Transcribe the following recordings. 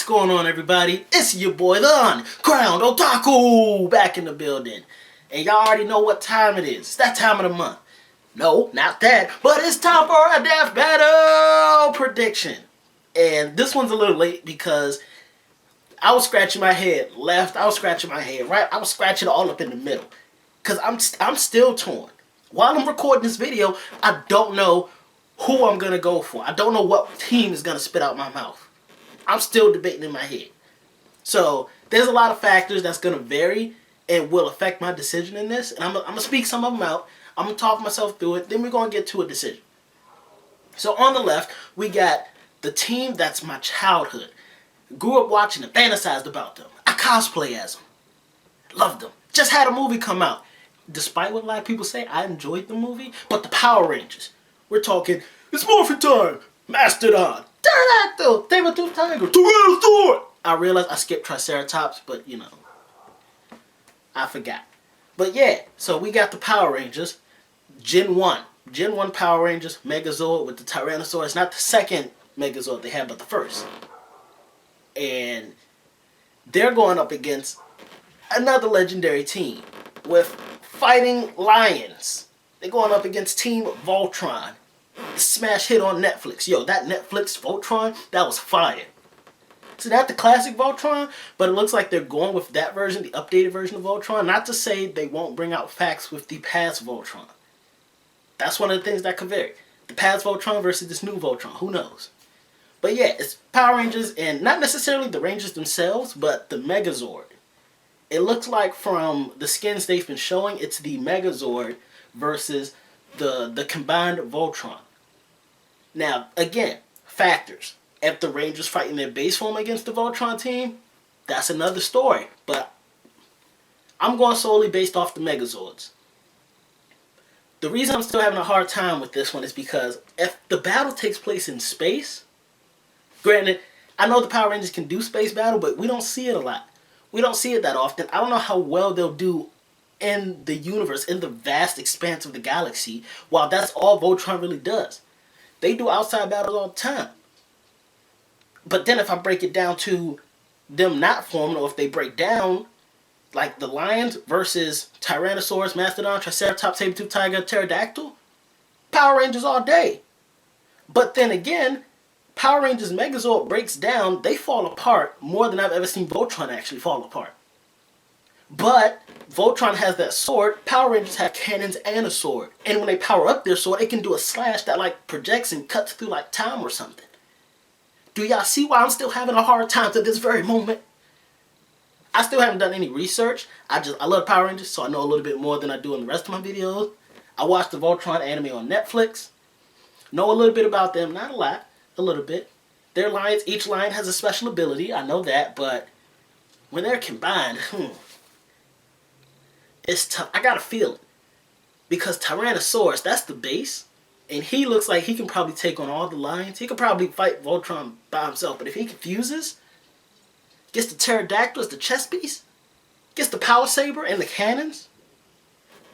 What's going on, everybody? It's your boy, the Uncrowned Otaku, back in the building. And y'all already know what time it is. It's that time of the month. No, not that, but it's time for a Death Battle prediction. And this one's a little late because I was scratching my head left, I was scratching my head right, I was scratching all up in the middle. Because I'm still torn. While I'm recording this video, I don't know who I'm going to go for. I don't know what team is going to spit out my mouth. I'm still debating in my head. So, there's a lot of factors that's going to vary and will affect my decision in this. And I'm going to speak some of them out. I'm going to talk myself through it. Then we're going to get to a decision. So, on the left, we got the team that's my childhood. Grew up watching them, fantasized about them. I cosplay as them. Loved them. Just had a movie come out. Despite what a lot of people say, I enjoyed the movie. But the Power Rangers. We're talking, it's morphin' time! Mastodon! Pterodactyl! Saber-tooth tiger! Tyrannosaur! I realized I skipped Triceratops, but you know, I forgot. But yeah, so we got the Power Rangers. Gen 1. Gen 1 Power Rangers, Megazord with the Tyrannosaur. It's not the second Megazord they had, but the first. And they're going up against another legendary team with fighting lions. They're going up against Team Voltron. The smash hit on Netflix. Yo, that Netflix Voltron, that was fire. So that's the classic Voltron, but it looks like they're going with that version, the updated version of Voltron. Not to say they won't bring out facts with the past Voltron. That's one of the things that could vary. The past Voltron versus this new Voltron, who knows? But yeah, it's Power Rangers, and not necessarily the Rangers themselves, but the Megazord. It looks like from the skins they've been showing, it's the Megazord versus the combined Voltron. Now, again, factors. If the Rangers fight in their base form against the Voltron team, that's another story. But I'm going solely based off the Megazords. The reason I'm still having a hard time with this one is because if the battle takes place in space, granted, I know the Power Rangers can do space battle, but we don't see it a lot. We don't see it that often. I don't know how well they'll do in the universe, in the vast expanse of the galaxy, while that's all Voltron really does. They do outside battles all the time. But then if I break it down to them not forming, or if they break down, like the lions versus Tyrannosaurus, Mastodon, Triceratops, Saber-tooth tiger, Pterodactyl, Power Rangers all day. But then again, Power Rangers Megazord breaks down, they fall apart more than I've ever seen Voltron actually fall apart. But Voltron has that sword, Power Rangers have cannons and a sword. And when they power up their sword, it can do a slash that like projects and cuts through like time or something. Do y'all see why I'm still having a hard time to this very moment? I still haven't done any research. I love Power Rangers, so I know a little bit more than I do in the rest of my videos. I watched the Voltron anime on Netflix. Know a little bit about them, not a lot, a little bit. Their lions, each lion has a special ability, I know that, but when they're combined, it's tough. I got a feeling. Because Tyrannosaurus, that's the base. And he looks like he can probably take on all the lions. He could probably fight Voltron by himself. But if he confuses, gets the Pterodactyl as the chess piece, gets the Power Saber and the cannons.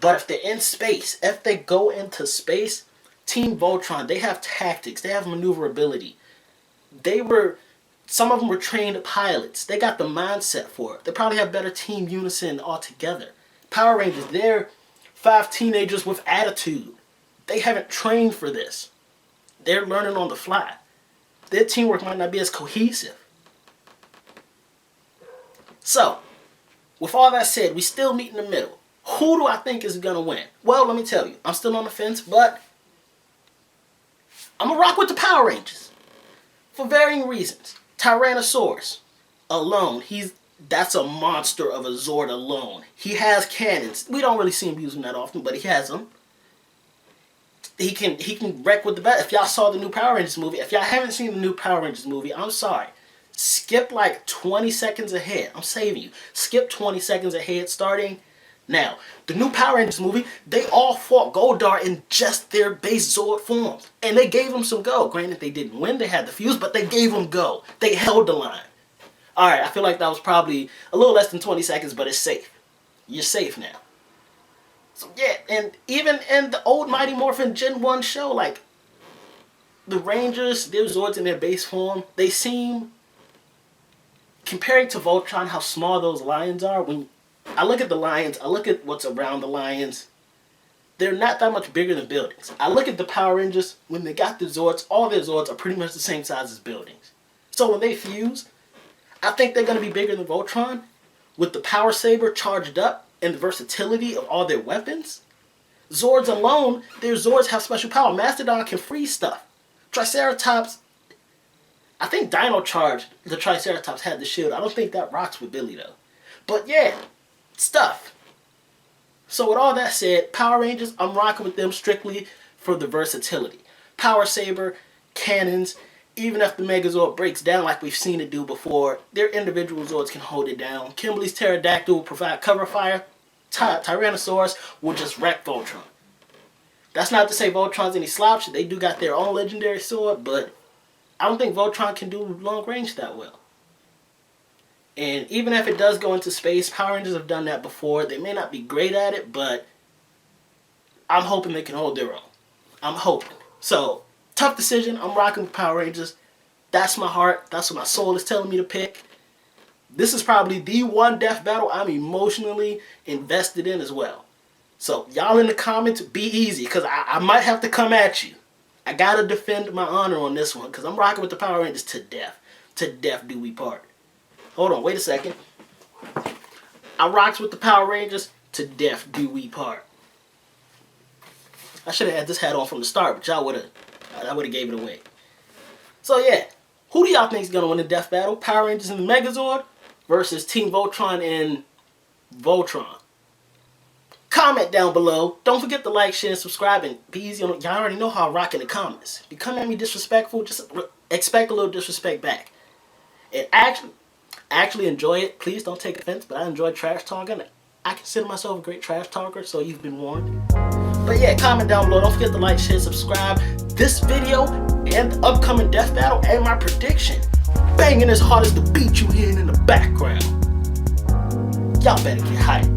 But if they're in space, if they go into space, Team Voltron, they have tactics. They have maneuverability. Some of them were trained pilots. They got the mindset for it. They probably have better team unison altogether. Power Rangers, they're 5 teenagers with attitude. They haven't trained for this. They're learning on the fly. Their teamwork might not be as cohesive. So, with all that said, we still meet in the middle. Who do I think is going to win? Well, let me tell you. I'm still on the fence, but I'm going to rock with the Power Rangers. For varying reasons. Tyrannosaurus alone, that's a monster of a Zord alone. He has cannons. We don't really see him use them that often, but he has them. He can wreck with the bat. If y'all saw the new Power Rangers movie, if y'all haven't seen the new Power Rangers movie, I'm sorry. Skip like 20 seconds ahead. I'm saving you. Skip 20 seconds ahead starting now. The new Power Rangers movie, they all fought Goldar in just their base Zord forms. And they gave them some go. Granted, they didn't win. They had the fuse, but they gave them go. They held the line. Alright, I feel like that was probably a little less than 20 seconds, but it's safe. You're safe now. So yeah, and even in the old Mighty Morphin Gen 1 show, like, the Rangers, their Zords in their base form, they seem comparing to Voltron, how small those lions are, when I look at the lions, I look at what's around the lions, they're not that much bigger than buildings. I look at the Power Rangers, when they got the Zords, all their Zords are pretty much the same size as buildings. So when they fuse, I think they're going to be bigger than Voltron, with the Power Saber charged up and the versatility of all their weapons. Zords alone, their Zords have special power. Mastodon can freeze stuff. Triceratops, I think Dino Charge, the Triceratops had the shield. I don't think that rocks with Billy though. But yeah, stuff. So with all that said, Power Rangers, I'm rocking with them strictly for the versatility. Power Saber, cannons, even if the Megazord breaks down like we've seen it do before, their individual Zords can hold it down. Kimberly's Pterodactyl will provide cover fire. Tyrannosaurus will just wreck Voltron. That's not to say Voltron's any slouch. They do got their own legendary sword, but I don't think Voltron can do long range that well. And even if it does go into space, Power Rangers have done that before. They may not be great at it, but I'm hoping they can hold their own. I'm hoping. So, tough decision. I'm rocking with Power Rangers. That's my heart. That's what my soul is telling me to pick. This is probably the one death battle I'm emotionally invested in as well. So, y'all in the comments, be easy, because I might have to come at you. I gotta defend my honor on this one, because I'm rocking with the Power Rangers to death. To death do we part. Hold on, wait a second. I rocks with the Power Rangers to death do we part. I should have had this hat on from the start, but y'all would have gave it away. So yeah, who do y'all think is gonna win the death battle? Power Rangers and the Megazord versus Team Voltron and Voltron. Comment down below. Don't forget to like, share, and subscribe, and be easy on. Y'all already know how I rock in the comments. If you come at me disrespectful, just expect a little disrespect back. And actually enjoy it. Please don't take offense, but I enjoy trash talking. I consider myself a great trash talker, so you've been warned. But yeah, comment down below. Don't forget to like, share, subscribe. This video and the upcoming death battle and my prediction, banging as hard as the beat you hearing in the background. Y'all better get hyped.